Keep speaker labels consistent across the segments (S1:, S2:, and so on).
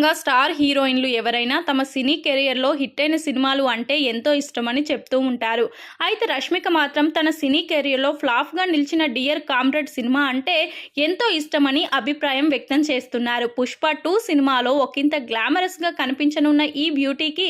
S1: సాధారణంగా స్టార్ హీరోయిన్లు ఎవరైనా తమ సినీ కెరియర్లో హిట్ అయిన సినిమాలు అంటే ఎంతో ఇష్టమని చెప్తూ ఉంటారు. అయితే రష్మిక మాత్రం తన సినీ కెరియర్లో ఫ్లాప్గా నిలిచిన డియర్ కామ్రేడ్ సినిమా అంటే ఎంతో ఇష్టమని అభిప్రాయం వ్యక్తం చేస్తున్నారు. పుష్ప 2 సినిమాలో ఒకంత గ్లామరస్గా కనిపించనున్న ఈ బ్యూటీకి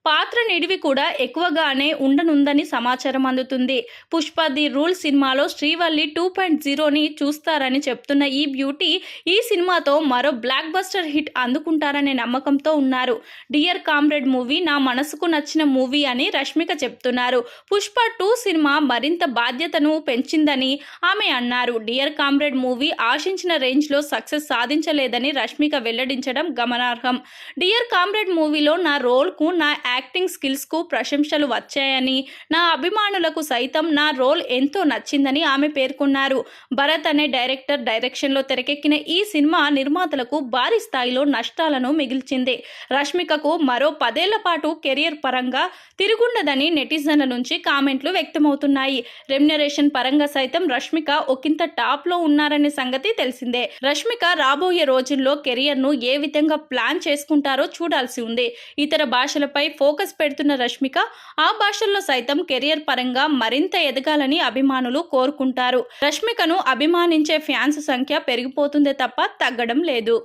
S1: పాత్ర నిడివి కూడా ఎక్కువగానే ఉండనుందని సమాచారం అందుతుంది. పుష్ప ది రూల్ సినిమాలో శ్రీవల్లి 2.0ని చూస్తారని చెప్తున్న ఈ బ్యూటీ ఈ సినిమాతో మరో బ్లాక్ బస్టర్ హిట్ అందుకుంటారనే నమ్మకంతో ఉన్నారు. డియర్ కామ్రేడ్ మూవీ నా మనసుకు నచ్చిన మూవీ అని రష్మిక చెప్తున్నారు. పుష్ప 2 సినిమా మరింత బాధ్యతను పెంచిందని ఆమె అన్నారు. డియర్ కామ్రేడ్ మూవీ ఆశించిన రేంజ్లో సక్సెస్ సాధించలేదని రష్మిక వెల్లడించడం గమనార్హం. డియర్ కామ్రేడ్ మూవీలో నా రోల్కు, నా యాక్టింగ్ స్కిల్స్కు ప్రశంసలు వచ్చాయని, నా అభిమానులకు సైతం నా రోల్ ఎంతో నచ్చిందని ఆమె పేర్కొన్నారు. భరత్ అనే డైరెక్టర్ డైరెక్షన్లో తెరకెక్కిన ఈ సినిమా నిర్మాతలకు భారీ స్థాయిలో నష్టాలను మిగిల్చింది. రష్మికకు మరో 10 ఏళ్ల పాటు కెరియర్ పరంగా తిరుగుండదని నెటిజన్ల నుంచి కామెంట్లు వ్యక్తమవుతున్నాయి. రెమ్యునరేషన్ పరంగా సైతం రష్మిక ఒకంత టాప్లో ఉన్నారనే సంగతి తెలిసిందే. రష్మిక రాబోయే రోజుల్లో కెరియర్ను ఏ విధంగా ప్లాన్ చేసుకుంటారో చూడాల్సి ఉంది. ఇతర భాషలపై ఫోకస్ పెడుతున్న రష్మిక ఆ భాషల్లో సైతం కెరియర్ పరంగా మరింత ఎదగాలని అభిమానులు కోరుకుంటారు. రష్మికను అభిమానించే ఫ్యాన్స్ సంఖ్య పెరిగిపోతుందే తప్ప తగ్గడం లేదు.